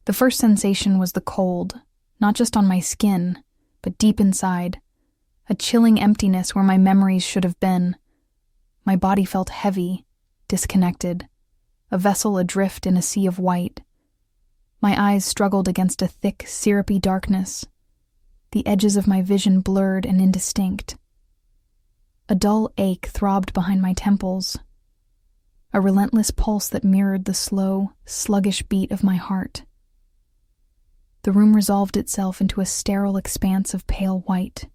The first sensation was the cold, not just on my skin, but deep inside, a chilling emptiness where my memories should have been. My body felt heavy, disconnected, a vessel adrift in a sea of white. My eyes struggled against a thick, syrupy darkness. The edges of my vision blurred and indistinct. A dull ache throbbed behind my temples, a relentless pulse that mirrored the slow, sluggish beat of my heart. The room resolved itself into a sterile expanse of pale white.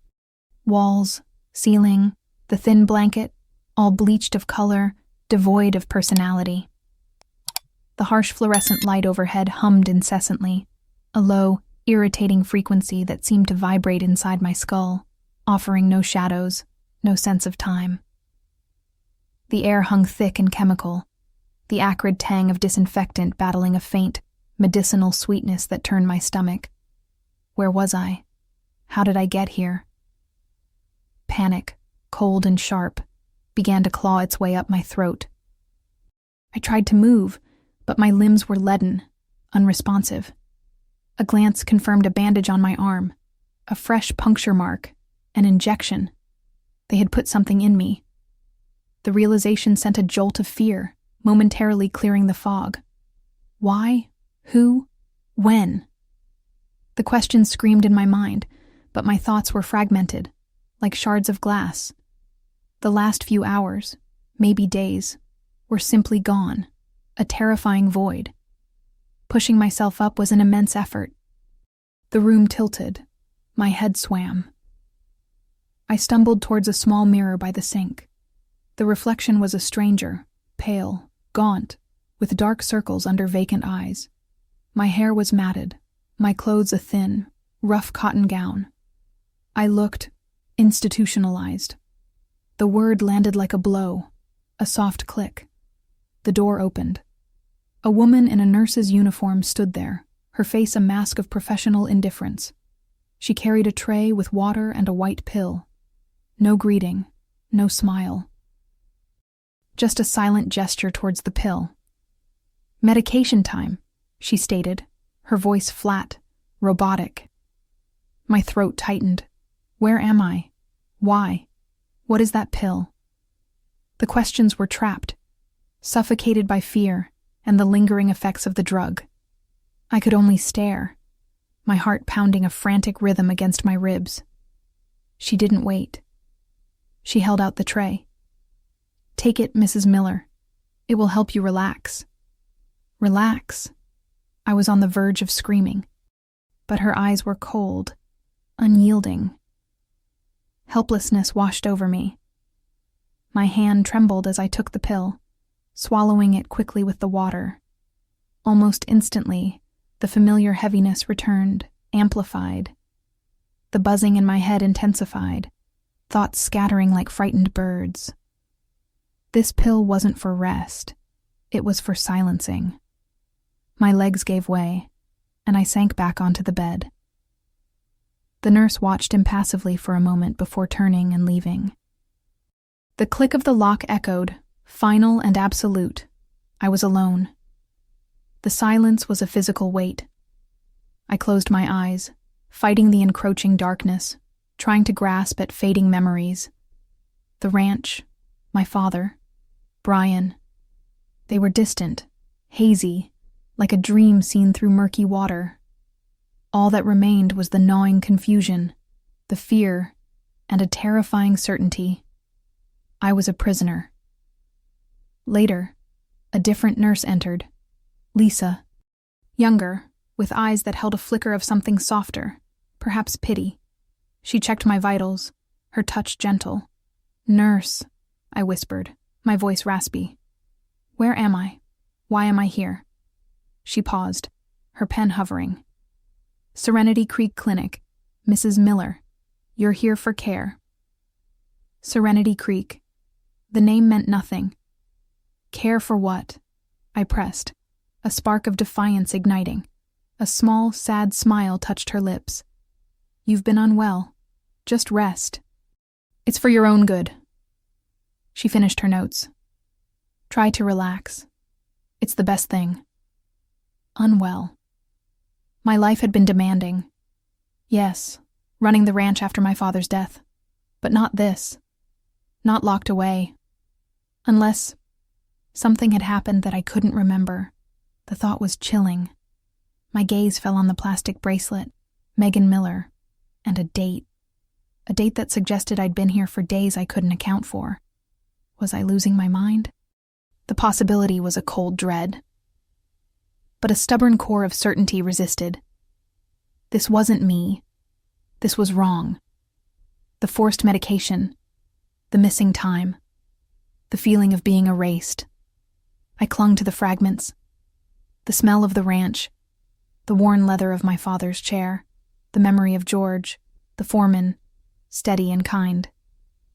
Walls, ceiling, the thin blanket, all bleached of color, devoid of personality. The harsh fluorescent light overhead hummed incessantly, a low, irritating frequency that seemed to vibrate inside my skull, offering no shadows, no sense of time. The air hung thick and chemical, the acrid tang of disinfectant battling a faint, medicinal sweetness that turned my stomach. Where was I? How did I get here? Panic, cold and sharp, began to claw its way up my throat. I tried to move, but my limbs were leaden, unresponsive. A glance confirmed a bandage on my arm, a fresh puncture mark, an injection. They had put something in me. The realization sent a jolt of fear, momentarily clearing the fog. Why? Who? When? The questions screamed in my mind, but my thoughts were fragmented, like shards of glass. The last few hours, maybe days, were simply gone, a terrifying void. Pushing myself up was an immense effort. The room tilted. My head swam. I stumbled towards a small mirror by the sink. The reflection was a stranger, pale, gaunt, with dark circles under vacant eyes. My hair was matted, my clothes a thin, rough cotton gown. I looked institutionalized. The word landed like a blow, a soft click. The door opened. A woman in a nurse's uniform stood there, her face a mask of professional indifference. She carried a tray with water and a white pill. No greeting, no smile. Just a silent gesture towards the pill. "Medication time," she stated, her voice flat, robotic. My throat tightened. Where am I? Why? What is that pill? The questions were trapped, suffocated by fear and the lingering effects of the drug. I could only stare, my heart pounding a frantic rhythm against my ribs. She didn't wait. She held out the tray. "Take it, Mrs. Miller. It will help you relax." Relax? I was on the verge of screaming, but her eyes were cold, unyielding. Helplessness washed over me. My hand trembled as I took the pill, swallowing it quickly with the water. Almost instantly, the familiar heaviness returned, amplified. The buzzing in my head intensified, thoughts scattering like frightened birds. This pill wasn't for rest. It was for silencing. My legs gave way, and I sank back onto the bed. The nurse watched impassively for a moment before turning and leaving. The click of the lock echoed, final and absolute. I was alone. The silence was a physical weight. I closed my eyes, fighting the encroaching darkness, trying to grasp at fading memories. The ranch, my father, Brian. They were distant, hazy, like a dream seen through murky water. All that remained was the gnawing confusion, the fear, and a terrifying certainty. I was a prisoner. Later, a different nurse entered. Lisa. Younger, with eyes that held a flicker of something softer, perhaps pity. She checked my vitals, her touch gentle. "Nurse," I whispered, my voice raspy. "Where am I? Why am I here?" She paused, her pen hovering. "Serenity Creek Clinic. Mrs. Miller. You're here for care." Serenity Creek. The name meant nothing. Care for what? I pressed, a spark of defiance igniting. A small, sad smile touched her lips. "You've been unwell. Just rest. It's for your own good." She finished her notes. "Try to relax. It's the best thing." Unwell. My life had been demanding. Yes, running the ranch after my father's death. But not this. Not locked away. Unless something had happened that I couldn't remember. The thought was chilling. My gaze fell on the plastic bracelet, Megan Miller, and a date. A date that suggested I'd been here for days I couldn't account for. Was I losing my mind? The possibility was a cold dread. But a stubborn core of certainty resisted. This wasn't me. This was wrong. The forced medication. The missing time. The feeling of being erased. I clung to the fragments. The smell of the ranch. The worn leather of my father's chair. The memory of George, the foreman, steady and kind.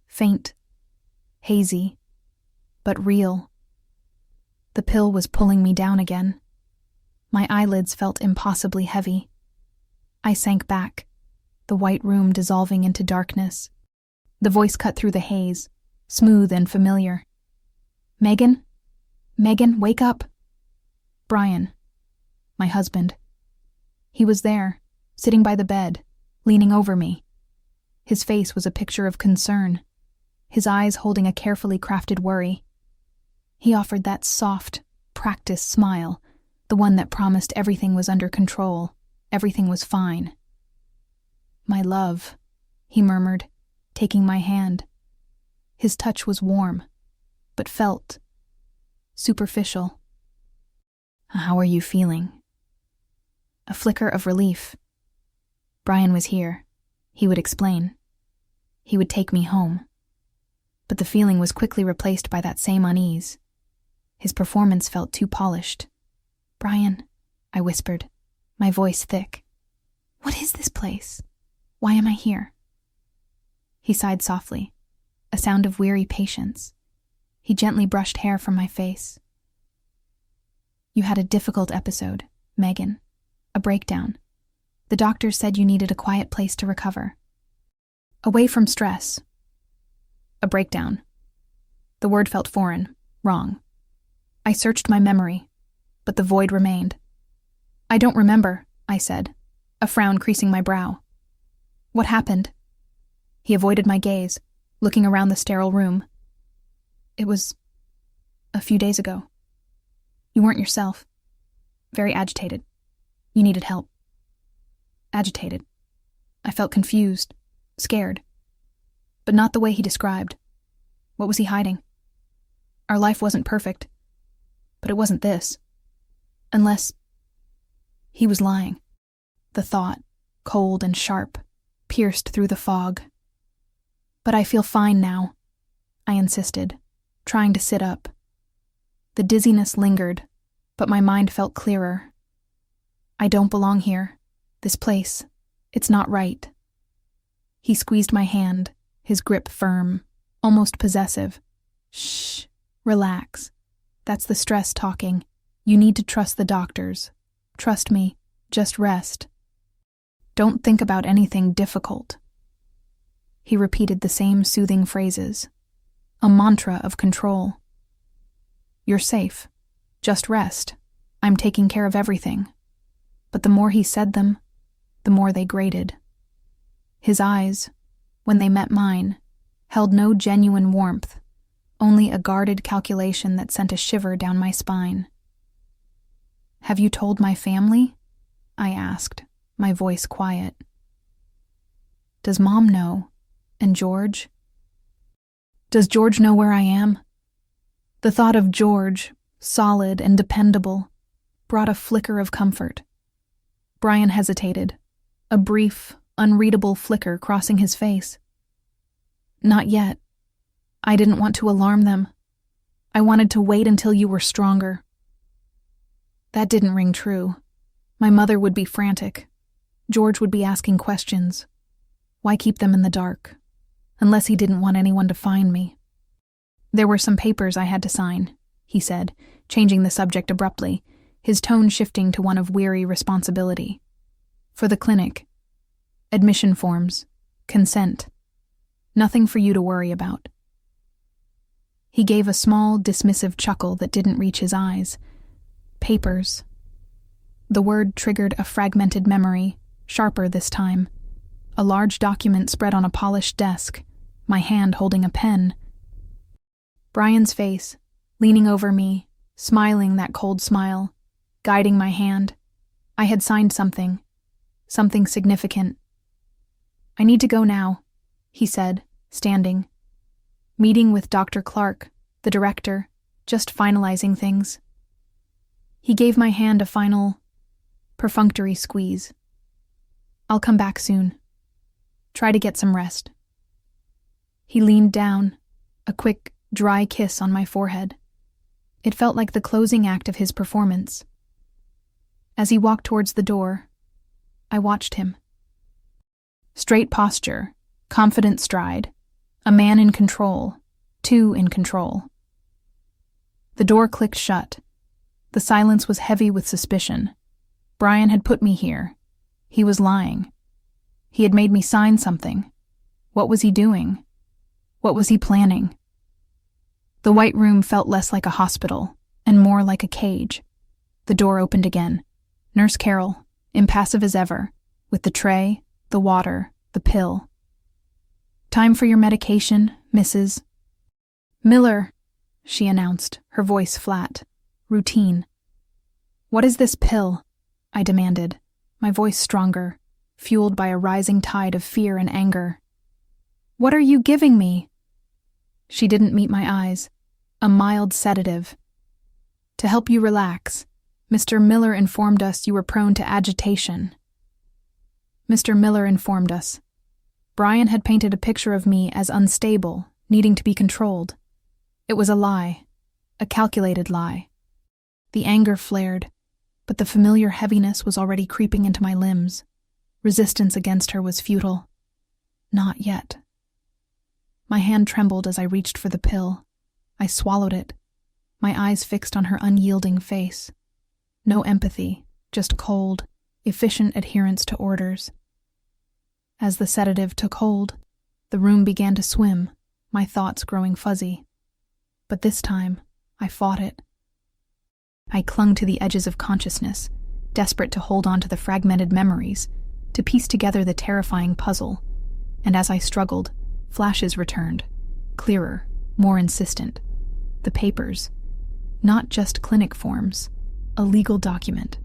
Faint. Hazy. But real. The pill was pulling me down again. My eyelids felt impossibly heavy. I sank back, the white room dissolving into darkness. The voice cut through the haze, smooth and familiar. Megan? Megan, wake up. Brian, my husband. He was there, sitting by the bed, leaning over me. His face was a picture of concern, his eyes holding a carefully crafted worry. He offered that soft, practiced smile, the one that promised everything was under control, everything was fine. My love, he murmured, taking my hand. His touch was warm, but felt superficial. How are you feeling? A flicker of relief. Brian was here. He would explain. He would take me home. But the feeling was quickly replaced by that same unease. His performance felt too polished. Brian, I whispered, my voice thick. What is this place? Why am I here? He sighed softly, a sound of weary patience. He gently brushed hair from my face. You had a difficult episode, Megan. A breakdown. The doctors said you needed a quiet place to recover. Away from stress. A breakdown. The word felt foreign, wrong. I searched my memory, but the void remained. I don't remember, I said, a frown creasing my brow. What happened? He avoided my gaze, looking around the sterile room. It was a few days ago. You weren't yourself. Very agitated. You needed help. Agitated. I felt confused, scared. But not the way he described. What was he hiding? Our life wasn't perfect. But it wasn't this. Unless he was lying. The thought, cold and sharp, pierced through the fog. But I feel fine now, I insisted, trying to sit up. The dizziness lingered, but my mind felt clearer. I don't belong here. This place, it's not right. He squeezed my hand, his grip firm, almost possessive. Shh, relax. That's the stress talking. You need to trust the doctors. Trust me, just rest. Don't think about anything difficult. He repeated the same soothing phrases, a mantra of control. You're safe. Just rest. I'm taking care of everything. But the more he said them, the more they grated. His eyes, when they met mine, held no genuine warmth, only a guarded calculation that sent a shiver down my spine. Have you told my family? I asked, my voice quiet. Does Mom know? And George? Does George know where I am? The thought of George, solid and dependable, brought a flicker of comfort. Brian hesitated, a brief, unreadable flicker crossing his face. Not yet. I didn't want to alarm them. I wanted to wait until you were stronger. That didn't ring true. My mother would be frantic. George would be asking questions. Why keep them in the dark? Unless he didn't want anyone to find me. There were some papers I had to sign, he said, changing the subject abruptly, his tone shifting to one of weary responsibility. For the clinic. Admission forms. Consent. Nothing for you to worry about. He gave a small, dismissive chuckle that didn't reach his eyes. Papers. The word triggered a fragmented memory, sharper this time. A large document spread on a polished desk, my hand holding a pen. Brian's face, leaning over me, smiling that cold smile, guiding my hand. I had signed something significant. "I need to go now," he said, standing. "Meeting with Dr. Clark, the director, just finalizing things." He gave my hand a final, perfunctory squeeze. "I'll come back soon. Try to get some rest." He leaned down, a quick, dry kiss on my forehead. It felt like the closing act of his performance. As he walked towards the door, I watched him. Straight posture, confident stride, a man in control, two in control. The door clicked shut. The silence was heavy with suspicion. Brian had put me here. He was lying. He had made me sign something. What was he doing? What was he planning? The white room felt less like a hospital and more like a cage. The door opened again. Nurse Carol, impassive as ever, with the tray, the water, the pill. "Time for your medication, Mrs. Miller," she announced, her voice flat. Routine. "What is this pill?" I demanded, my voice stronger, fueled by a rising tide of fear and anger. "What are you giving me?" She didn't meet my eyes. A mild sedative. "To help you relax. Mr. Miller informed us you were prone to agitation." Mr. Miller informed us. Brian had painted a picture of me as unstable, needing to be controlled. It was a lie, a calculated lie. The anger flared, but the familiar heaviness was already creeping into my limbs. Resistance against her was futile. Not yet. My hand trembled as I reached for the pill. I swallowed it, my eyes fixed on her unyielding face. No empathy, just cold, efficient adherence to orders. As the sedative took hold, the room began to swim, my thoughts growing fuzzy. But this time, I fought it. I clung to the edges of consciousness, desperate to hold on to the fragmented memories, to piece together the terrifying puzzle. And as I struggled, flashes returned, clearer, more insistent. The papers, not just clinic forms, a legal document,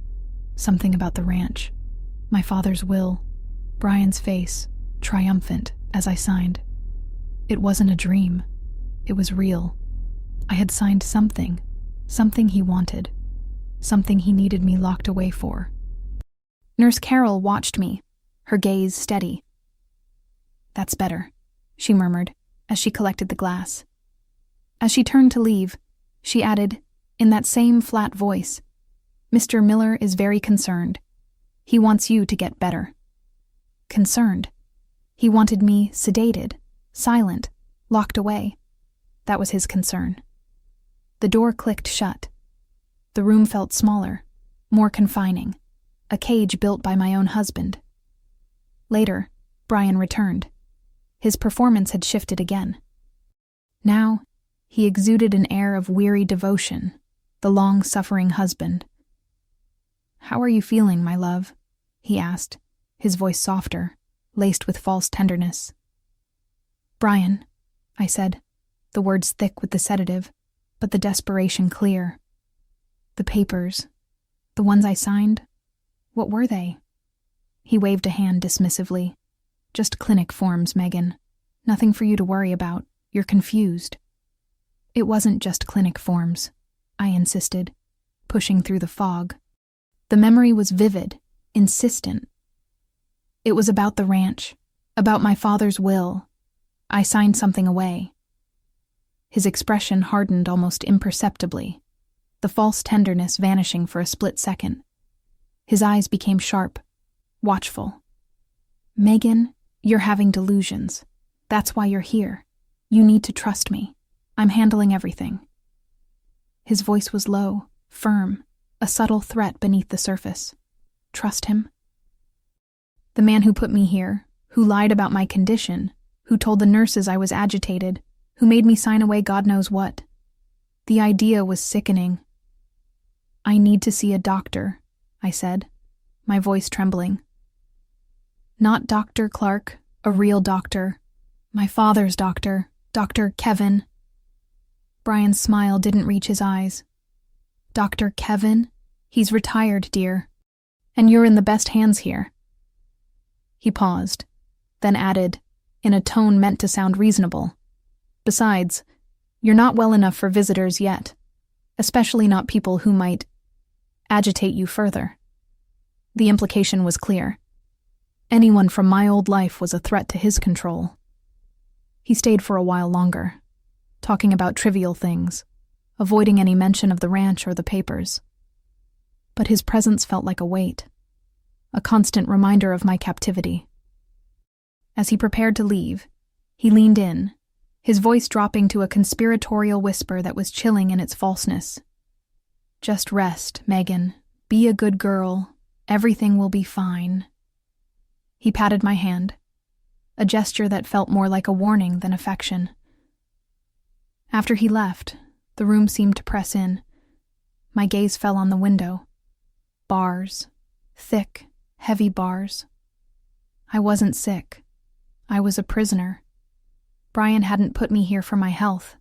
something about the ranch, my father's will, Brian's face, triumphant as I signed. It wasn't a dream. It was real. I had signed something he wanted, something he needed me locked away for. Nurse Carol watched me, her gaze steady. "That's better," she murmured as she collected the glass. As she turned to leave, she added, in that same flat voice, "Mr. Miller is very concerned. He wants you to get better." Concerned. He wanted me sedated, silent, locked away. That was his concern. The door clicked shut. The room felt smaller, more confining, a cage built by my own husband. Later, Brian returned. His performance had shifted again. Now, he exuded an air of weary devotion, the long-suffering husband. "How are you feeling, my love?" he asked, his voice softer, laced with false tenderness. "Brian," I said, the words thick with the sedative, but the desperation clear. "The papers, the ones I signed, what were they?" He waved a hand dismissively. "Just clinic forms, Megan. Nothing for you to worry about. You're confused." "It wasn't just clinic forms," I insisted, pushing through the fog. The memory was vivid, insistent. It was about the ranch, about my father's will. I signed something away. His expression hardened almost imperceptibly, the false tenderness vanishing for a split second. His eyes became sharp, watchful. "Megan, you're having delusions. That's why you're here. You need to trust me. I'm handling everything." His voice was low, firm, a subtle threat beneath the surface. Trust him? The man who put me here, who lied about my condition, who told the nurses I was agitated, who made me sign away God knows what. The idea was sickening. "I need to see a doctor," I said, my voice trembling. Not Dr. Clark, a real doctor. My father's doctor, Dr. Kevin. Brian's smile didn't reach his eyes. Dr. Kevin? He's retired, dear. And you're in the best hands here. He paused, then added, in a tone meant to sound reasonable. Besides, you're not well enough for visitors yet, especially not people who might agitate you further. The implication was clear. Anyone from my old life was a threat to his control. He stayed for a while longer, talking about trivial things, avoiding any mention of the ranch or the papers. But his presence felt like a weight, a constant reminder of my captivity. As he prepared to leave, he leaned in, his voice dropping to a conspiratorial whisper that was chilling in its falseness. Just rest, Megan. Be a good girl. Everything will be fine. He patted my hand, a gesture that felt more like a warning than affection. After he left, the room seemed to press in. My gaze fell on the window. Bars. Thick, heavy bars. I wasn't sick. I was a prisoner. Brian hadn't put me here for my health.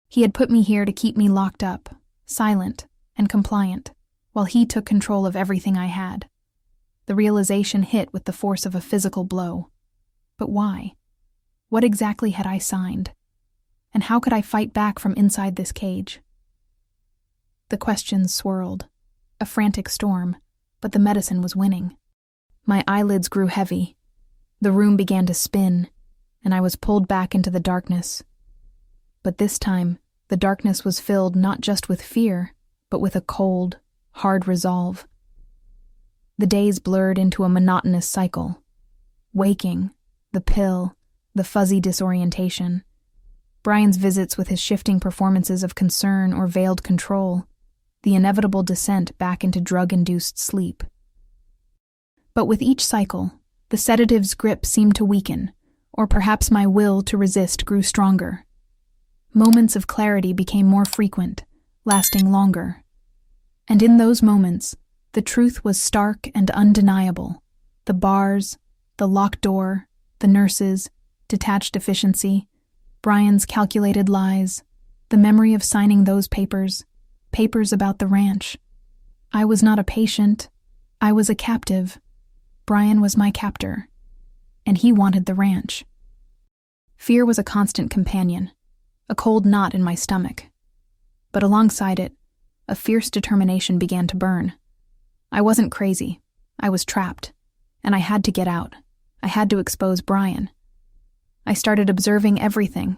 He had put me here to keep me locked up, silent and compliant, while he took control of everything I had. The realization hit with the force of a physical blow. But why? What exactly had I signed? And how could I fight back from inside this cage? The questions swirled, a frantic storm, but the medicine was winning. My eyelids grew heavy. The room began to spin, and I was pulled back into the darkness. But this time, the darkness was filled not just with fear, but with a cold, hard resolve. The days blurred into a monotonous cycle. Waking, the pill, the fuzzy disorientation. Brian's visits with his shifting performances of concern or veiled control. The inevitable descent back into drug-induced sleep. But with each cycle, the sedative's grip seemed to weaken, or perhaps my will to resist grew stronger. Moments of clarity became more frequent, lasting longer. And in those moments, the truth was stark and undeniable. The bars, the locked door, the nurses, detached efficiency, Brian's calculated lies, the memory of signing those papers about the ranch. I was not a patient. I was a captive. Brian was my captor, and he wanted the ranch. Fear was a constant companion, a cold knot in my stomach. But alongside it, a fierce determination began to burn. I wasn't crazy. I was trapped, and I had to get out. I had to expose Brian. I started observing everything,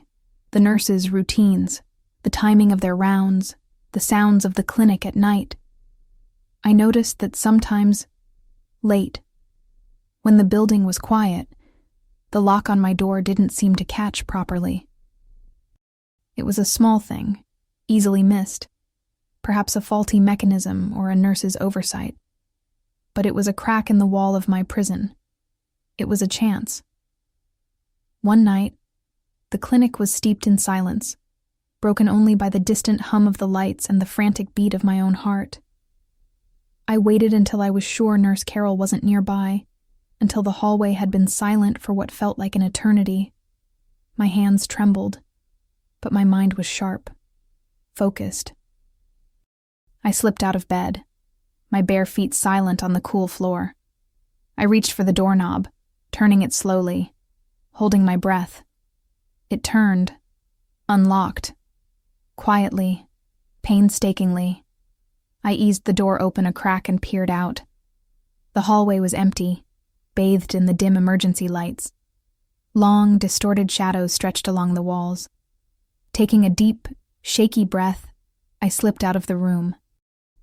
the nurses' routines, the timing of their rounds, the sounds of the clinic at night. I noticed that sometimes, late, when the building was quiet, the lock on my door didn't seem to catch properly. It was a small thing, easily missed, perhaps a faulty mechanism or a nurse's oversight. But it was a crack in the wall of my prison. It was a chance. One night, the clinic was steeped in silence, broken only by the distant hum of the lights and the frantic beat of my own heart. I waited until I was sure Nurse Carol wasn't nearby, until the hallway had been silent for what felt like an eternity. My hands trembled, but my mind was sharp, focused. I slipped out of bed, my bare feet silent on the cool floor. I reached for the doorknob, turning it slowly, holding my breath. It turned, unlocked. Quietly, painstakingly, I eased the door open a crack and peered out. The hallway was empty, bathed in the dim emergency lights. Long, distorted shadows stretched along the walls. Taking a deep, shaky breath, I slipped out of the room.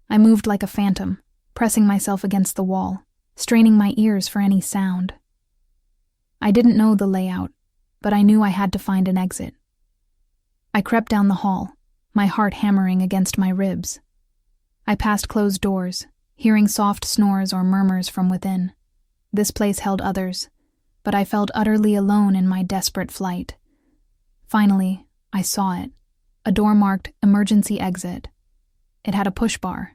I moved like a phantom, pressing myself against the wall, straining my ears for any sound. I didn't know the layout, but I knew I had to find an exit. I crept down the hall, my heart hammering against my ribs. I passed closed doors, hearing soft snores or murmurs from within. This place held others, but I felt utterly alone in my desperate flight. Finally, I saw it, a door marked emergency exit. It had a push bar.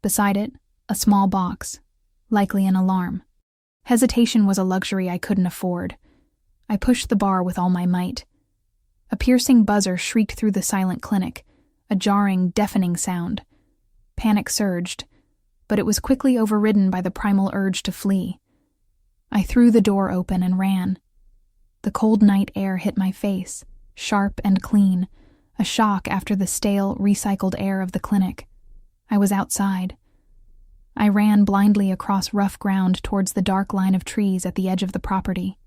Beside it, A small box, likely an alarm. Hesitation was a luxury I couldn't afford. I pushed the bar with all my might. A piercing buzzer shrieked through the silent clinic, a jarring, deafening sound. Panic surged, but it was quickly overridden by the primal urge to flee. I threw the door open and ran. The cold night air hit my face, sharp and clean, a shock after the stale, recycled air of the clinic. I was outside. I ran blindly across rough ground towards the dark line of trees at the edge of the property.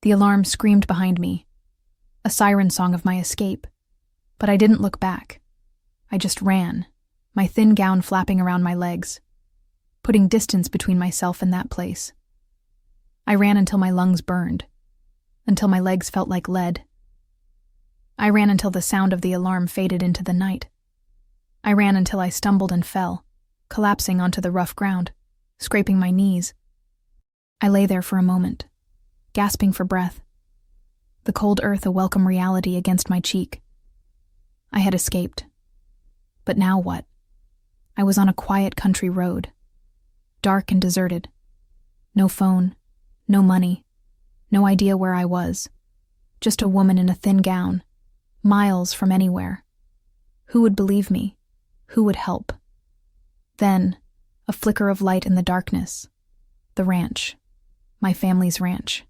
The alarm screamed behind me, a siren song of my escape, but I didn't look back. I just ran, my thin gown flapping around my legs, putting distance between myself and that place. I ran until my lungs burned, until my legs felt like lead. I ran until the sound of the alarm faded into the night. I ran until I stumbled and fell, collapsing onto the rough ground, scraping my knees. I lay there for a moment, gasping for breath, the cold earth a welcome reality against my cheek. I had escaped. But now what? I was on a quiet country road, dark and deserted. No phone, no money, no idea where I was. Just a woman in a thin gown, miles from anywhere. Who would believe me? Who would help? Then, a flicker of light in the darkness. The ranch. My family's ranch.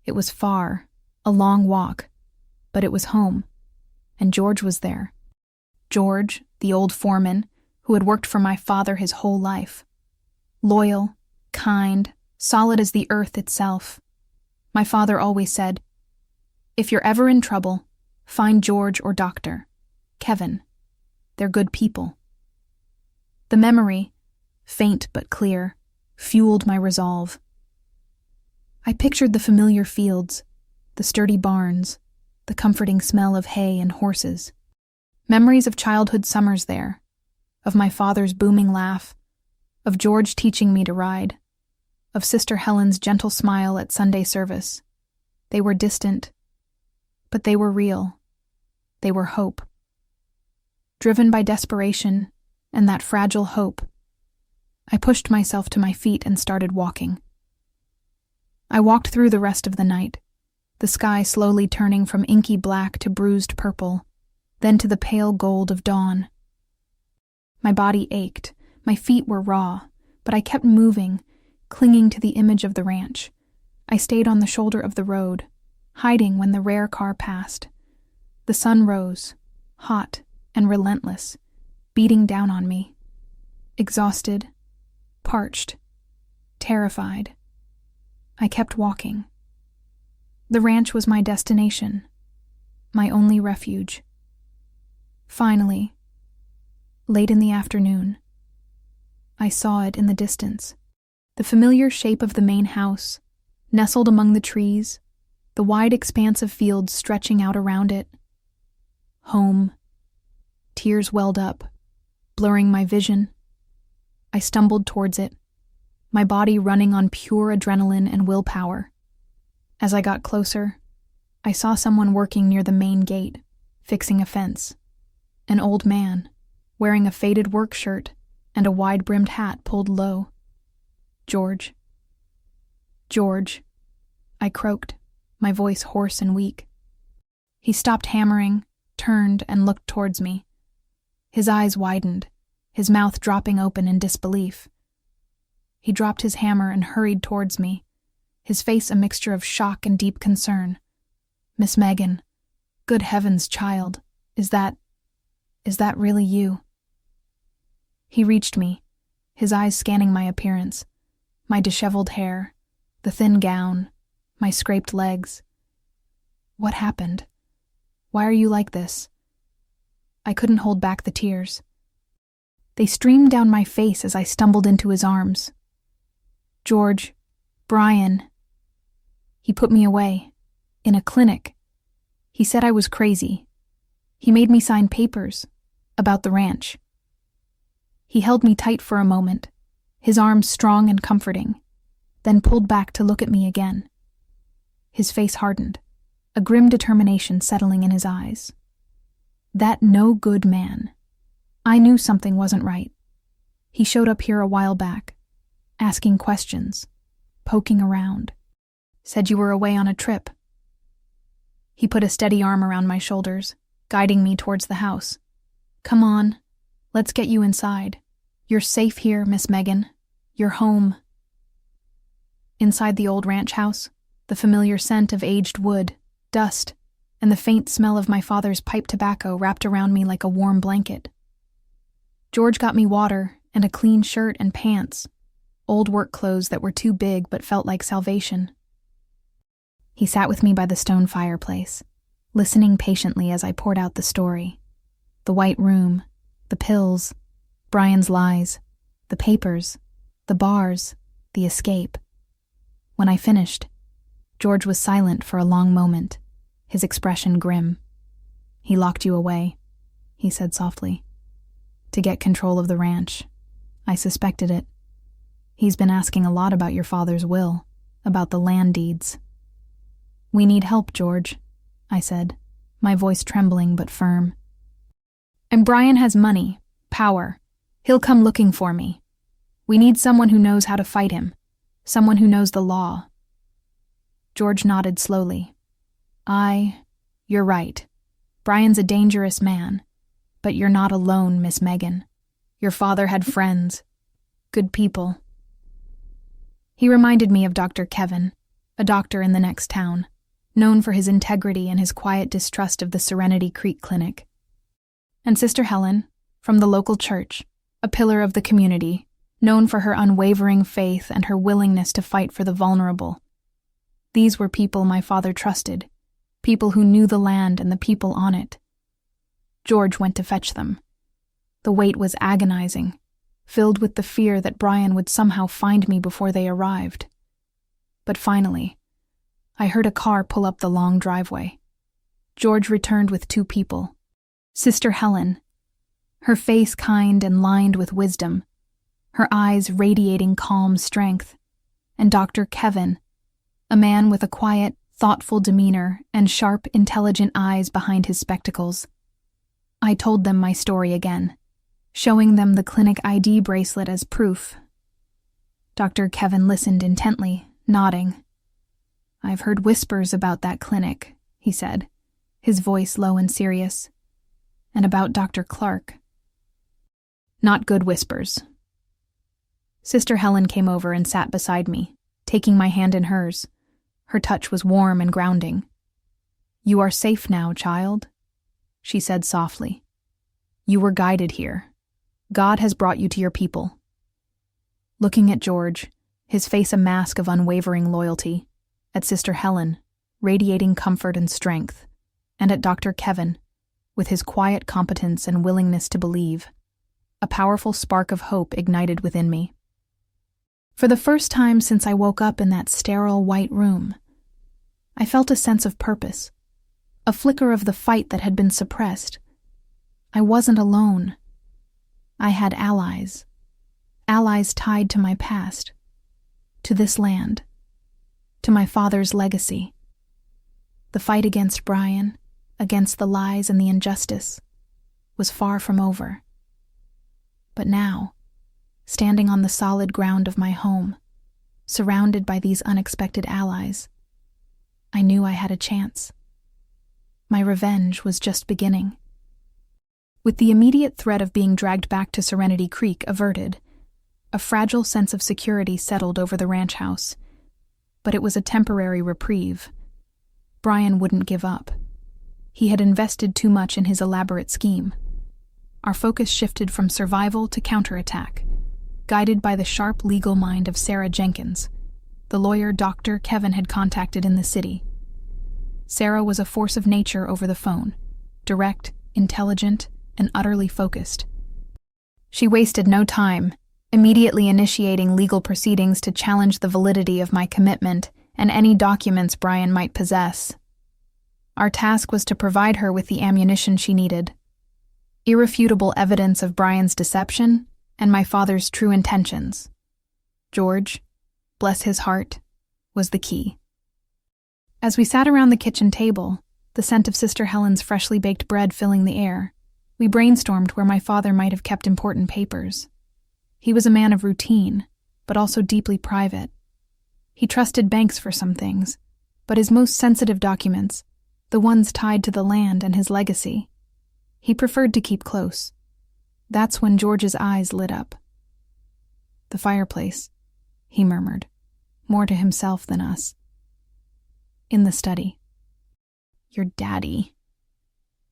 It was far, a long walk, but it was home. And George was there. George, the old foreman, who had worked for my father his whole life. Loyal, kind, solid as the earth itself. My father always said, "If you're ever in trouble, find George or Doctor. Kevin. They're good people." The memory, faint but clear, fueled my resolve. I pictured the familiar fields, the sturdy barns, the comforting smell of hay and horses. Memories of childhood summers there, of my father's booming laugh, of George teaching me to ride, of Sister Helen's gentle smile at Sunday service. They were distant, but they were real. They were hope. Driven by desperation and that fragile hope, I pushed myself to my feet and started walking. I walked through the rest of the night, the sky slowly turning from inky black to bruised purple, then to the pale gold of dawn. My body ached, my feet were raw, but I kept moving, clinging to the image of the ranch. I stayed on the shoulder of the road, hiding when the rare car passed. The sun rose, hot and relentless, beating down on me. Exhausted, parched, terrified, I kept walking. The ranch was my destination, my only refuge. Finally, late in the afternoon, I saw it in the distance. The familiar shape of the main house, nestled among the trees, the wide expanse of fields stretching out around it. Home. Tears welled up, blurring my vision. I stumbled towards it, my body running on pure adrenaline and willpower. As I got closer, I saw someone working near the main gate, fixing a fence. An old man, wearing a faded work shirt and a wide-brimmed hat pulled low. "George. George," I croaked, my voice hoarse and weak. He stopped hammering, turned, and looked towards me. His eyes widened, his mouth dropping open in disbelief. He dropped his hammer and hurried towards me, his face a mixture of shock and deep concern. "Miss Megan, good heavens, child, is that really you?" He reached me, his eyes scanning my appearance, my disheveled hair, the thin gown, my scraped legs. "What happened? Why are you like this?" I couldn't hold back the tears. They streamed down my face as I stumbled into his arms. "George, Brian." He put me away, in a clinic. He said I was crazy. He made me sign papers about the ranch. He held me tight for a moment, his arms strong and comforting, then pulled back to look at me again. His face hardened, a grim determination settling in his eyes. That no-good man. I knew something wasn't right. He showed up here a while back, asking questions, poking around. Said you were away on a trip. He put a steady arm around my shoulders, guiding me towards the house. Come on, let's get you inside. You're safe here, Miss Megan. You're home. Inside the old ranch house, the familiar scent of aged wood, dust, and the faint smell of my father's pipe tobacco wrapped around me like a warm blanket. George got me water and a clean shirt and pants, old work clothes that were too big but felt like salvation. He sat with me by the stone fireplace, listening patiently as I poured out the story. The white room, the pills, Brian's lies, the papers, the bars, the escape. When I finished, George was silent for a long moment, his expression grim. He locked you away, he said softly. To get control of the ranch. I suspected it. He's been asking a lot about your father's will, about the land deeds. We need help, George, I said, my voice trembling but firm. And Brian has money, power. He'll come looking for me. We need someone who knows how to fight him, someone who knows the law. George nodded slowly. You're right. Brian's a dangerous man. But you're not alone, Miss Megan. Your father had friends. Good people. He reminded me of Dr. Kevin, a doctor in the next town, known for his integrity and his quiet distrust of the Serenity Creek Clinic. And Sister Helen, from the local church, a pillar of the community, known for her unwavering faith and her willingness to fight for the vulnerable. These were people my father trusted, people who knew the land and the people on it. George went to fetch them. The wait was agonizing, filled with the fear that Brian would somehow find me before they arrived. But finally, I heard a car pull up the long driveway. George returned with 2 people. Sister Helen, her face kind and lined with wisdom, her eyes radiating calm strength, and Dr. Kevin, a man with a quiet, thoughtful demeanor and sharp, intelligent eyes behind his spectacles. I told them my story again, showing them the clinic ID bracelet as proof. Dr. Kevin listened intently, nodding. I've heard whispers about that clinic, he said, his voice low and serious, and about Dr. Clark. Not good whispers. Sister Helen came over and sat beside me, taking my hand in hers. Her touch was warm and grounding. You are safe now, child, she said softly. You were guided here. God has brought you to your people. Looking at George, his face a mask of unwavering loyalty, at Sister Helen, radiating comfort and strength, and at Dr. Kevin, with his quiet competence and willingness to believe, a powerful spark of hope ignited within me. For the first time since I woke up in that sterile white room, I felt a sense of purpose, a flicker of the fight that had been suppressed. I wasn't alone. I had allies tied to my past, to this land, to my father's legacy. The fight against Brian, against the lies and the injustice, was far from over. But now, standing on the solid ground of my home, surrounded by these unexpected allies, I knew I had a chance. My revenge was just beginning. With the immediate threat of being dragged back to Serenity Creek averted, a fragile sense of security settled over the ranch house. But it was a temporary reprieve. Brian wouldn't give up. He had invested too much in his elaborate scheme. Our focus shifted from survival to counterattack, guided by the sharp legal mind of Sarah Jenkins, the lawyer Dr. Kevin had contacted in the city. Sarah was a force of nature over the phone, direct, intelligent, and utterly focused. She wasted no time, immediately initiating legal proceedings to challenge the validity of my commitment and any documents Brian might possess. Our task was to provide her with the ammunition she needed. Irrefutable evidence of Brian's deception and my father's true intentions. George, bless his heart, was the key. As we sat around the kitchen table, the scent of Sister Helen's freshly baked bread filling the air, we brainstormed where my father might have kept important papers. He was a man of routine, but also deeply private. He trusted banks for some things, but his most sensitive documents, the ones tied to the land and his legacy, he preferred to keep close. That's when George's eyes lit up. "The fireplace," he murmured, more to himself than us. "In the study. Your daddy.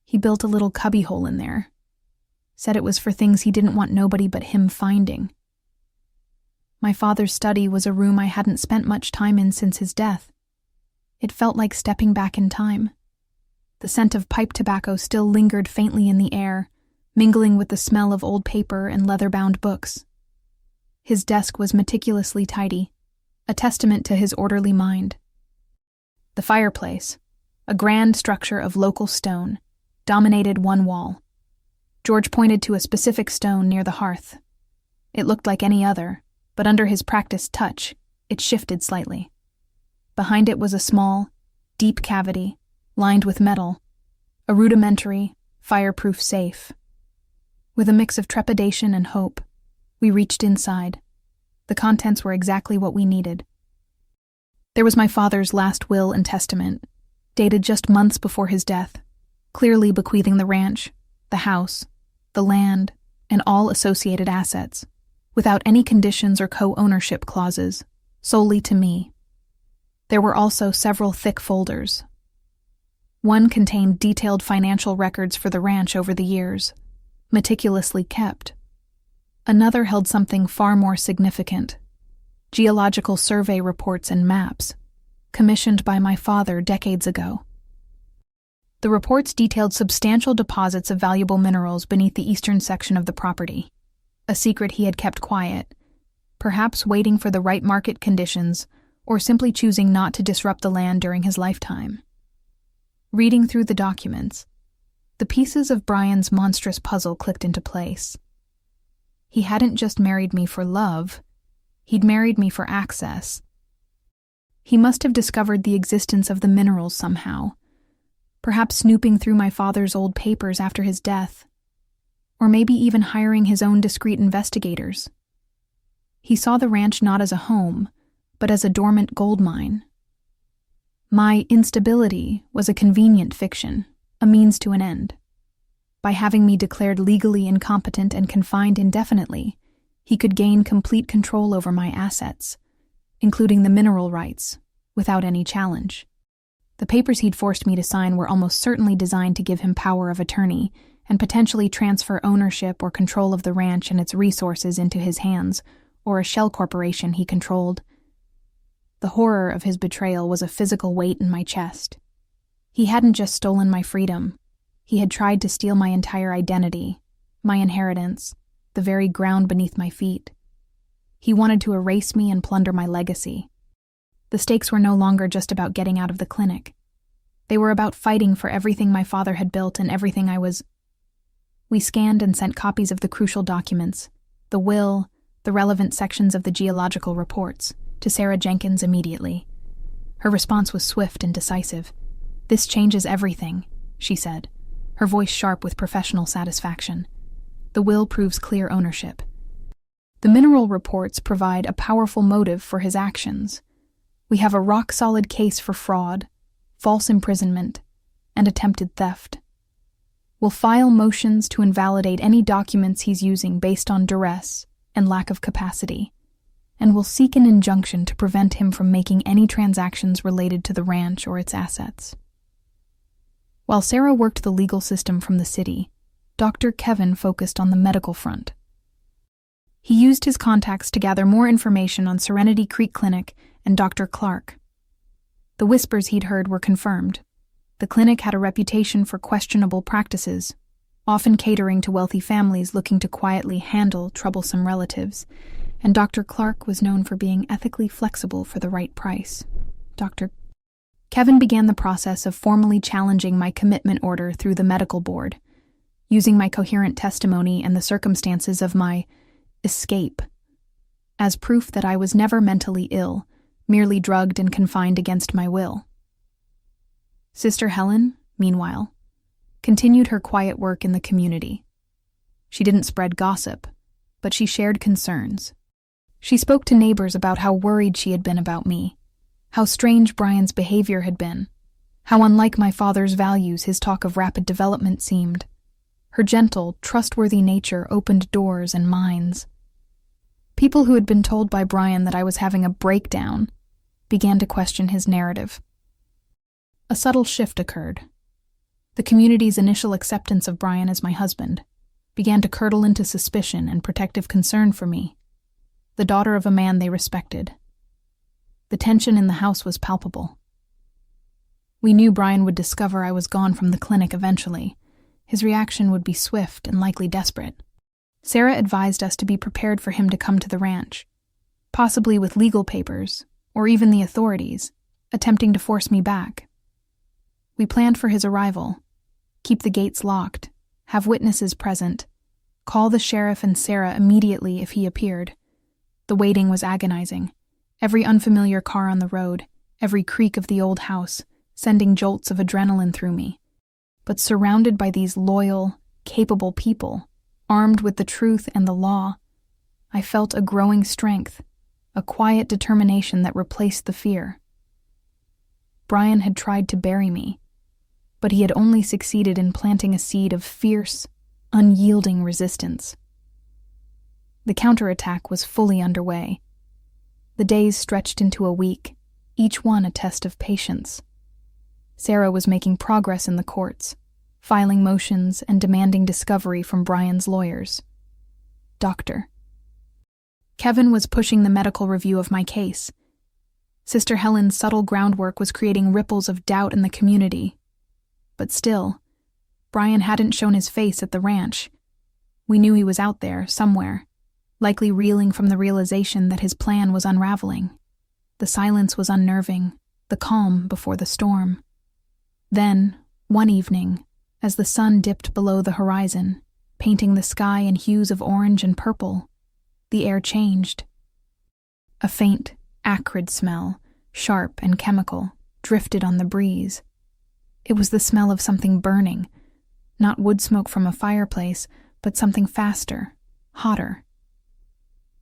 He built a little cubbyhole in there. Said it was for things he didn't want nobody but him finding. My father's study was a room I hadn't spent much time in since his death. It felt like stepping back in time. The scent of pipe tobacco still lingered faintly in the air, mingling with the smell of old paper and leather-bound books. His desk was meticulously tidy, a testament to his orderly mind. The fireplace, a grand structure of local stone, dominated one wall. George pointed to a specific stone near the hearth. It looked like any other, but under his practiced touch, it shifted slightly. Behind it was a small, deep cavity, lined with metal, a rudimentary, fireproof safe. With a mix of trepidation and hope, we reached inside. The contents were exactly what we needed. There was my father's last will and testament, dated just months before his death, clearly bequeathing the ranch, the house, the land, and all associated assets, without any conditions or co-ownership clauses, solely to me. There were also several thick folders. One contained detailed financial records for the ranch over the years, meticulously kept. Another held something far more significant: geological survey reports and maps, commissioned by my father decades ago. The reports detailed substantial deposits of valuable minerals beneath the eastern section of the property, a secret he had kept quiet, perhaps waiting for the right market conditions or simply choosing not to disrupt the land during his lifetime. Reading through the documents, the pieces of Brian's monstrous puzzle clicked into place. He hadn't just married me for love, he'd married me for access. He must have discovered the existence of the minerals somehow, perhaps snooping through my father's old papers after his death, or maybe even hiring his own discreet investigators. He saw the ranch not as a home, but as a dormant gold mine. My instability was a convenient fiction, a means to an end. By having me declared legally incompetent and confined indefinitely, he could gain complete control over my assets, including the mineral rights, without any challenge. The papers he'd forced me to sign were almost certainly designed to give him power of attorney and potentially transfer ownership or control of the ranch and its resources into his hands, or a shell corporation he controlled. The horror of his betrayal was a physical weight in my chest. He hadn't just stolen my freedom. He had tried to steal my entire identity, my inheritance, the very ground beneath my feet. He wanted to erase me and plunder my legacy. The stakes were no longer just about getting out of the clinic. They were about fighting for everything my father had built and everything I was. We scanned and sent copies of the crucial documents, the will, the relevant sections of the geological reports, to Sarah Jenkins immediately. Her response was swift and decisive. "This changes everything," she said, her voice sharp with professional satisfaction. "The will proves clear ownership. The mineral reports provide a powerful motive for his actions. We have a rock-solid case for fraud, false imprisonment, and attempted theft. We'll file motions to invalidate any documents he's using based on duress and lack of capacity, and we'll seek an injunction to prevent him from making any transactions related to the ranch or its assets." While Sarah worked the legal system from the city, Dr. Kevin focused on the medical front. He used his contacts to gather more information on Serenity Creek Clinic and Dr. Clark. The whispers he'd heard were confirmed. The clinic had a reputation for questionable practices, often catering to wealthy families looking to quietly handle troublesome relatives, and Dr. Clark was known for being ethically flexible for the right price. Kevin began the process of formally challenging my commitment order through the medical board, using my coherent testimony and the circumstances of my escape as proof that I was never mentally ill, merely drugged and confined against my will. Sister Helen, meanwhile, continued her quiet work in the community. She didn't spread gossip, but she shared concerns. She spoke to neighbors about how worried she had been about me, how strange Brian's behavior had been, how unlike my father's values his talk of rapid development seemed. Her gentle, trustworthy nature opened doors and minds. People who had been told by Brian that I was having a breakdown began to question his narrative. A subtle shift occurred. The community's initial acceptance of Brian as my husband began to curdle into suspicion and protective concern for me, the daughter of a man they respected. The tension in the house was palpable. We knew Brian would discover I was gone from the clinic eventually. His reaction would be swift and likely desperate. Sarah advised us to be prepared for him to come to the ranch, possibly with legal papers, or even the authorities, attempting to force me back. We planned for his arrival, keep the gates locked, have witnesses present, call the sheriff and Sarah immediately if he appeared. The waiting was agonizing. Every unfamiliar car on the road, every creak of the old house, sending jolts of adrenaline through me. But surrounded by these loyal, capable people, armed with the truth and the law, I felt a growing strength, a quiet determination that replaced the fear. Brian had tried to bury me, but he had only succeeded in planting a seed of fierce, unyielding resistance. The counterattack was fully underway. The days stretched into a week, each one a test of patience. Sarah was making progress in the courts, filing motions and demanding discovery from Brian's lawyers. Doctor. Kevin was pushing the medical review of my case. Sister Helen's subtle groundwork was creating ripples of doubt in the community. But still, Brian hadn't shown his face at the ranch. We knew he was out there, somewhere, likely reeling from the realization that his plan was unraveling. The silence was unnerving, the calm before the storm. Then, one evening, as the sun dipped below the horizon, painting the sky in hues of orange and purple, the air changed. A faint, acrid smell, sharp and chemical, drifted on the breeze. It was the smell of something burning, not wood smoke from a fireplace, but something faster, hotter.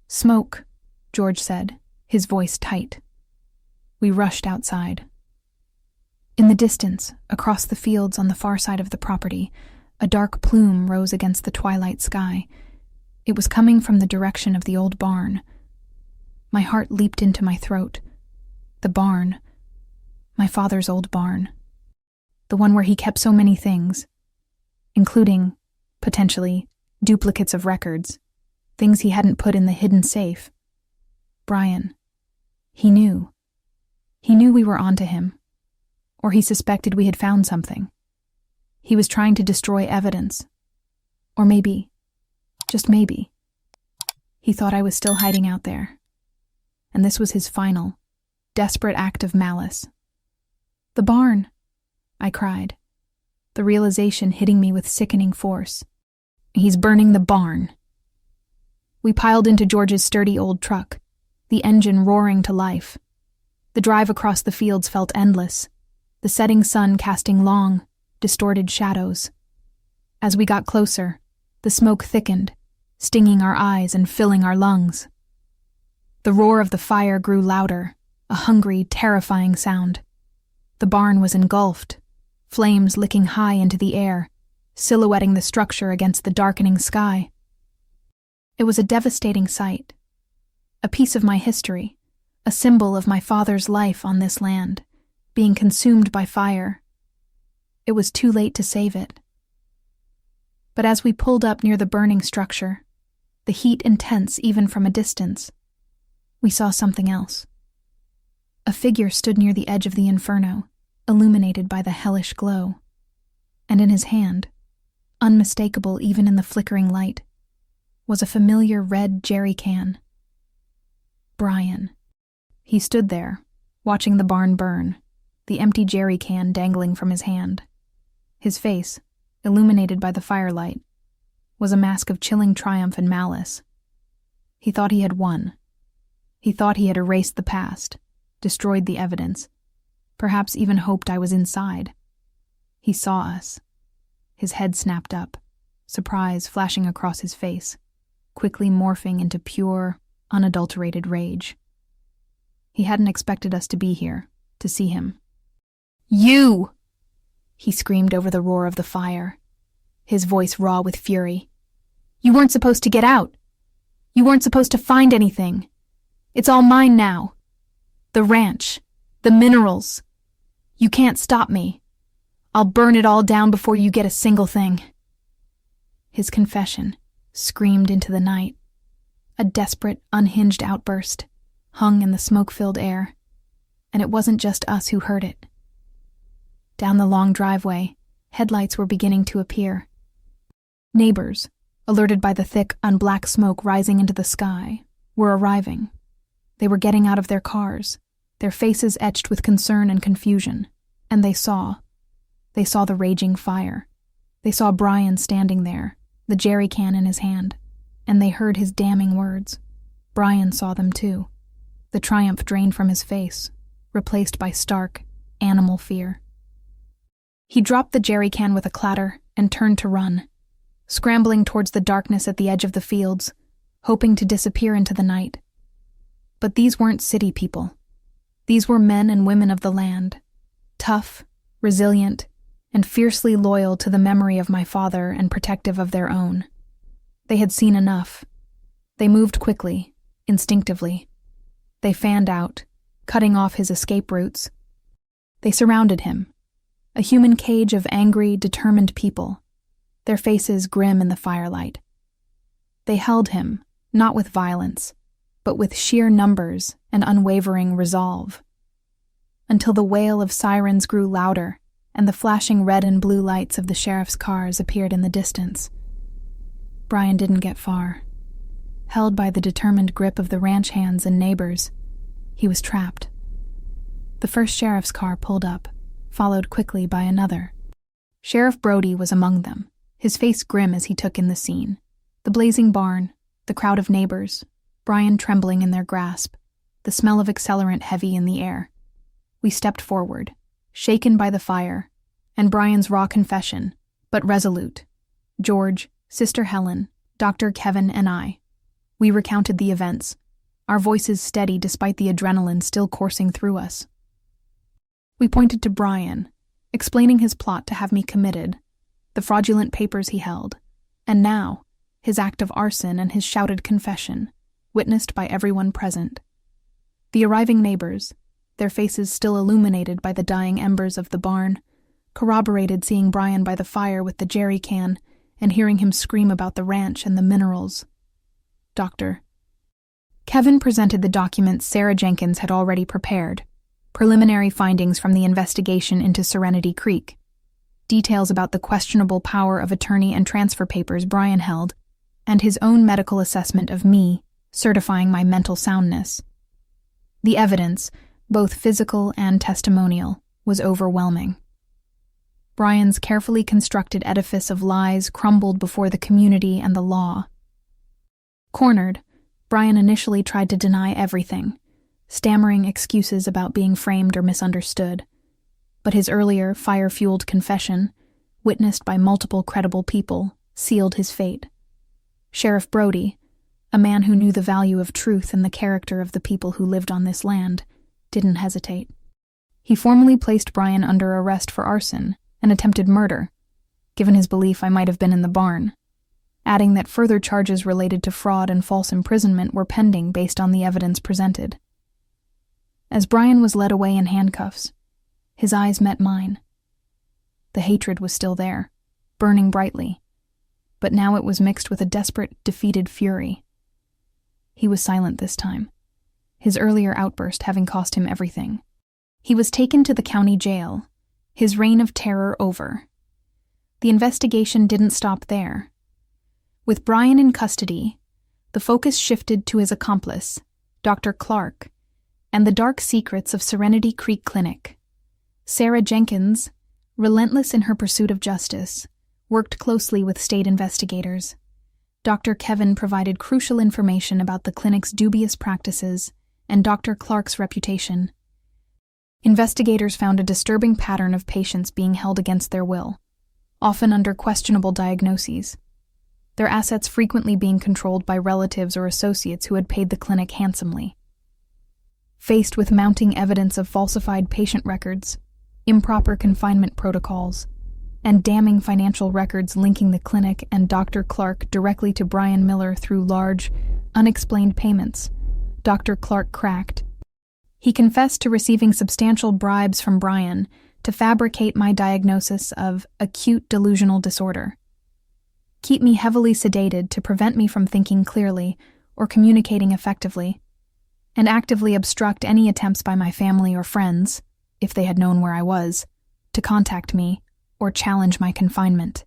"Smoke," George said, his voice tight. We rushed outside. In the distance, across the fields on the far side of the property, a dark plume rose against the twilight sky. It was coming from the direction of the old barn. My heart leaped into my throat. The barn. My father's old barn. The one where he kept so many things, including, potentially, duplicates of records, things he hadn't put in the hidden safe. Brian. He knew. He knew we were onto him. Or he suspected we had found something. He was trying to destroy evidence. Or maybe, just maybe, he thought I was still hiding out there. And this was his final, desperate act of malice. "The barn," I cried, the realization hitting me with sickening force. "He's burning the barn." We piled into George's sturdy old truck, the engine roaring to life. The drive across the fields felt endless, the setting sun casting long, distorted shadows. As we got closer, the smoke thickened, stinging our eyes and filling our lungs. The roar of the fire grew louder, a hungry, terrifying sound. The barn was engulfed, flames licking high into the air, silhouetting the structure against the darkening sky. It was a devastating sight, a piece of my history, a symbol of my father's life on this land, being consumed by fire. It was too late to save it. But as we pulled up near the burning structure, the heat intense even from a distance, we saw something else. A figure stood near the edge of the inferno, illuminated by the hellish glow. And in his hand, unmistakable even in the flickering light, was a familiar red jerry can. Brian. He stood there, watching the barn burn, the empty jerry can dangling from his hand. His face, illuminated by the firelight, was a mask of chilling triumph and malice. He thought he had won. He thought he had erased the past, destroyed the evidence, perhaps even hoped I was inside. He saw us. His head snapped up, surprise flashing across his face. quickly morphing into pure, unadulterated rage. He hadn't expected us to be here, to see him. "You!" he screamed over the roar of the fire, his voice raw with fury. "You weren't supposed to get out. You weren't supposed to find anything. It's all mine now. The ranch, the minerals. You can't stop me. I'll burn it all down before you get a single thing." His confession screamed into the night, a desperate, unhinged outburst, hung in the smoke-filled air, and it wasn't just us who heard it. Down the long driveway, headlights were beginning to appear. Neighbors, alerted by the thick, unblack smoke rising into the sky, were arriving. They were getting out of their cars, their faces etched with concern and confusion, and they saw the raging fire. They saw Brian standing there, the jerry can in his hand, and they heard his damning words. Brian saw them too. The triumph drained from his face, replaced by stark, animal fear. He dropped the jerry can with a clatter and turned to run, scrambling towards the darkness at the edge of the fields, hoping to disappear into the night. But these weren't city people. These were men and women of the land, tough, resilient, and fiercely loyal to the memory of my father and protective of their own. They had seen enough. They moved quickly, instinctively. They fanned out, cutting off his escape routes. They surrounded him, a human cage of angry, determined people, their faces grim in the firelight. They held him, not with violence, but with sheer numbers and unwavering resolve, until the wail of sirens grew louder and the flashing red and blue lights of the sheriff's cars appeared in the distance. Brian didn't get far. Held by the determined grip of the ranch hands and neighbors, he was trapped. The first sheriff's car pulled up, followed quickly by another. Sheriff Brody was among them, his face grim as he took in the scene. The blazing barn, the crowd of neighbors, Brian trembling in their grasp, the smell of accelerant heavy in the air. We stepped forward, shaken by the fire, and Brian's raw confession, but resolute. George, Sister Helen, Dr. Kevin, and I. We recounted the events, our voices steady despite the adrenaline still coursing through us. We pointed to Brian, explaining his plot to have me committed, the fraudulent papers he held, and now, his act of arson and his shouted confession, witnessed by everyone present. The arriving neighbors, their faces still illuminated by the dying embers of the barn, corroborated seeing Brian by the fire with the jerry can and hearing him scream about the ranch and the minerals. Dr. Kevin presented the documents Sarah Jenkins had already prepared, preliminary findings from the investigation into Serenity Creek, details about the questionable power of attorney and transfer papers Brian held, and his own medical assessment of me, certifying my mental soundness. The evidence, both physical and testimonial, was overwhelming. Brian's carefully constructed edifice of lies crumbled before the community and the law. Cornered, Brian initially tried to deny everything, stammering excuses about being framed or misunderstood. But his earlier fire-fueled confession, witnessed by multiple credible people, sealed his fate. Sheriff Brody, a man who knew the value of truth and the character of the people who lived on this land, didn't hesitate. He formally placed Brian under arrest for arson and attempted murder, given his belief I might have been in the barn, adding that further charges related to fraud and false imprisonment were pending based on the evidence presented. As Brian was led away in handcuffs, his eyes met mine. The hatred was still there, burning brightly, but now it was mixed with a desperate, defeated fury. He was silent this time, his earlier outburst having cost him everything. He was taken to the county jail, his reign of terror over. The investigation didn't stop there. With Brian in custody, the focus shifted to his accomplice, Dr. Clark, and the dark secrets of Serenity Creek Clinic. Sarah Jenkins, relentless in her pursuit of justice, worked closely with state investigators. Dr. Kevin provided crucial information about the clinic's dubious practices and Dr. Clark's reputation. Investigators found a disturbing pattern of patients being held against their will, often under questionable diagnoses. their assets frequently being controlled by relatives or associates who had paid the clinic handsomely. Faced with mounting evidence of falsified patient records, improper confinement protocols, and damning financial records linking the clinic and Dr. Clark directly to Brian Miller through large, unexplained payments, Dr. Clark cracked. He confessed to receiving substantial bribes from Brian to fabricate my diagnosis of acute delusional disorder, keep me heavily sedated to prevent me from thinking clearly or communicating effectively, and actively obstruct any attempts by my family or friends, if they had known where I was, to contact me or challenge my confinement.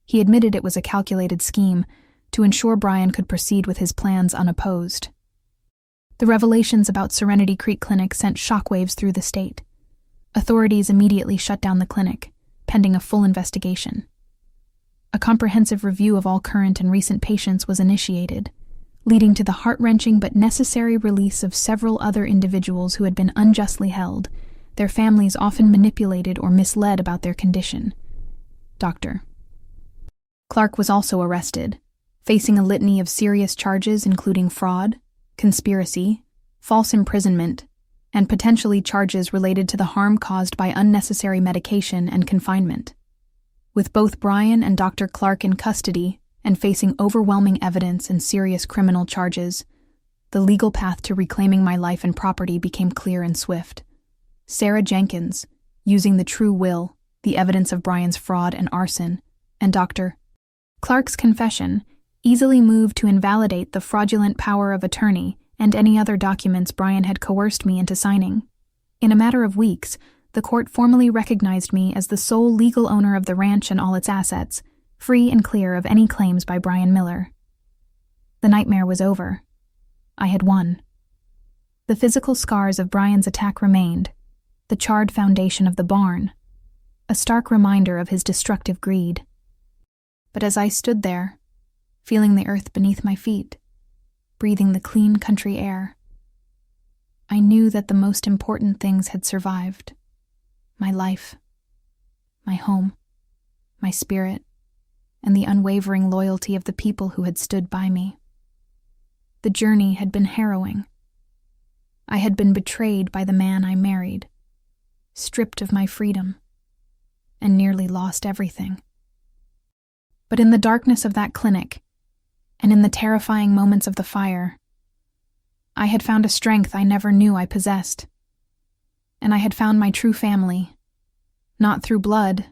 He admitted it was a calculated scheme to ensure Brian could proceed with his plans unopposed. The revelations about Serenity Creek Clinic sent shockwaves through the state. Authorities immediately shut down the clinic, pending a full investigation. A comprehensive review of all current and recent patients was initiated, leading to the heart-wrenching but necessary release of several other individuals who had been unjustly held, their families often manipulated or misled about their condition. Dr. Clark was also arrested, facing a litany of serious charges including fraud, conspiracy, false imprisonment, and potentially charges related to the harm caused by unnecessary medication and confinement. With both Brian and Dr. Clark in custody and facing overwhelming evidence and serious criminal charges, the legal path to reclaiming my life and property became clear and swift. Sarah Jenkins, using the true will, the evidence of Brian's fraud and arson, and Dr. Clark's confession, easily moved to invalidate the fraudulent power of attorney and any other documents Brian had coerced me into signing. In a matter of weeks, the court formally recognized me as the sole legal owner of the ranch and all its assets, free and clear of any claims by Brian Miller. The nightmare was over. I had won. The physical scars of Brian's attack remained, the charred foundation of the barn, a stark reminder of his destructive greed. But as I stood there, feeling the earth beneath my feet, breathing the clean country air, I knew that the most important things had survived. My life, my home, my spirit, and the unwavering loyalty of the people who had stood by me. The journey had been harrowing. I had been betrayed by the man I married, stripped of my freedom, and nearly lost everything. But in the darkness of that clinic, and in the terrifying moments of the fire, I had found a strength I never knew I possessed. And I had found my true family, not through blood,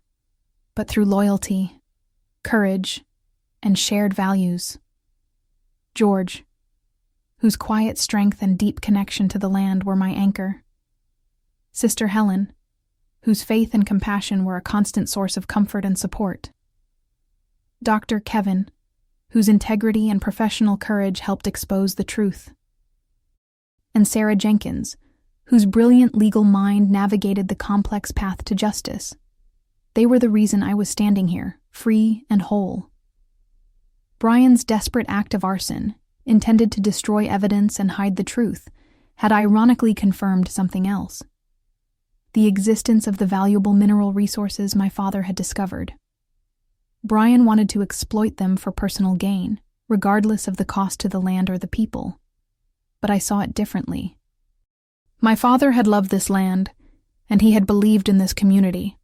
but through loyalty, courage, and shared values. George, whose quiet strength and deep connection to the land were my anchor. Sister Helen, whose faith and compassion were a constant source of comfort and support. Dr. Kevin, whose integrity and professional courage helped expose the truth. And Sarah Jenkins, whose brilliant legal mind navigated the complex path to justice. They were the reason I was standing here, free and whole. Brian's desperate act of arson, intended to destroy evidence and hide the truth, had ironically confirmed something else: the existence of the valuable mineral resources my father had discovered. Brian wanted to exploit them for personal gain, regardless of the cost to the land or the people. But I saw it differently. My father had loved this land, and he had believed in this community.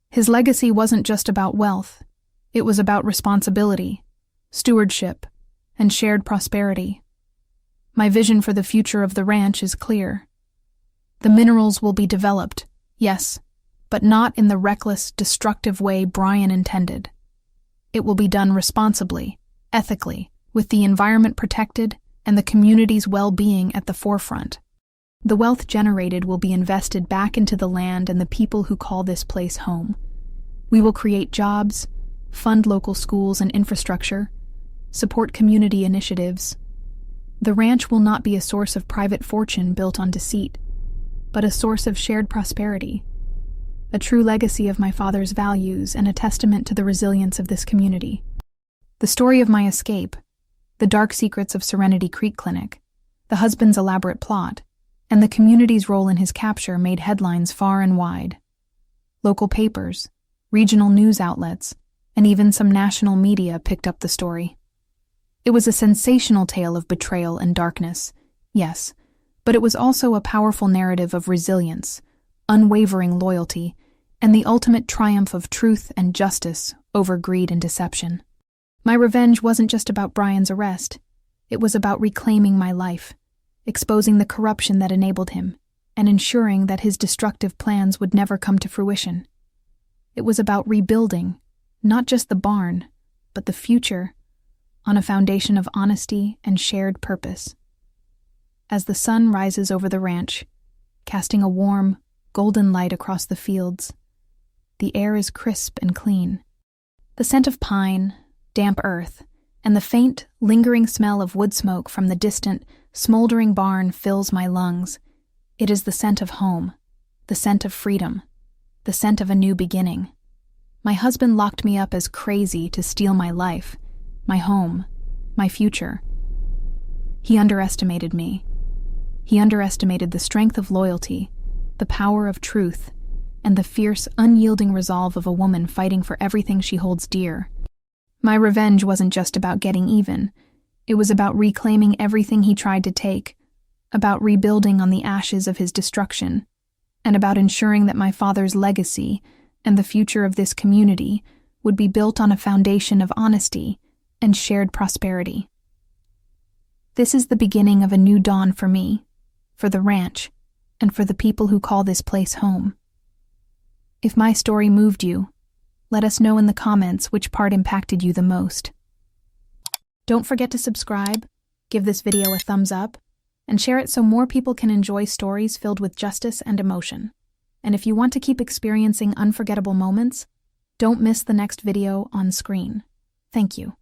His legacy wasn't just about wealth, it was about responsibility, stewardship, and shared prosperity. My vision for the future of the ranch is clear. The minerals will be developed, yes, but not in the reckless, destructive way Brian intended. It will be done responsibly, ethically, with the environment protected and the community's well-being at the forefront. The wealth generated will be invested back into the land and the people who call this place home. We will create jobs, fund local schools and infrastructure, support community initiatives. The ranch will not be a source of private fortune built on deceit, but a source of shared prosperity, a true legacy of my father's values and a testament to the resilience of this community. The story of my escape, the dark secrets of Serenity Creek Clinic, the husband's elaborate plot, and the community's role in his capture made headlines far and wide. Local papers, regional news outlets, and even some national media picked up the story. It was a sensational tale of betrayal and darkness, yes, but it was also a powerful narrative of resilience, unwavering loyalty, and the ultimate triumph of truth and justice over greed and deception. My revenge wasn't just about Brian's arrest. It was about reclaiming my life, exposing the corruption that enabled him, and ensuring that his destructive plans would never come to fruition. It was about rebuilding, not just the barn, but the future, on a foundation of honesty and shared purpose. As the sun rises over the ranch, casting a warm, golden light across the fields, the air is crisp and clean. The scent of pine, damp earth, and the faint, lingering smell of wood smoke from the distant, smoldering barn fills my lungs. It is the scent of home, the scent of freedom, the scent of a new beginning. My husband locked me up as crazy to steal my life, my home, my future. He underestimated me. He underestimated the strength of loyalty, the power of truth, and the fierce, unyielding resolve of a woman fighting for everything she holds dear. My revenge wasn't just about getting even. It was about reclaiming everything he tried to take, about rebuilding on the ashes of his destruction, and about ensuring that my father's legacy and the future of this community would be built on a foundation of honesty and shared prosperity. This is the beginning of a new dawn for me, for the ranch, and for the people who call this place home. If my story moved you, let us know in the comments which part impacted you the most. Don't forget to subscribe, give this video a thumbs up, and share it so more people can enjoy stories filled with justice and emotion. And if you want to keep experiencing unforgettable moments, don't miss the next video on screen. Thank you.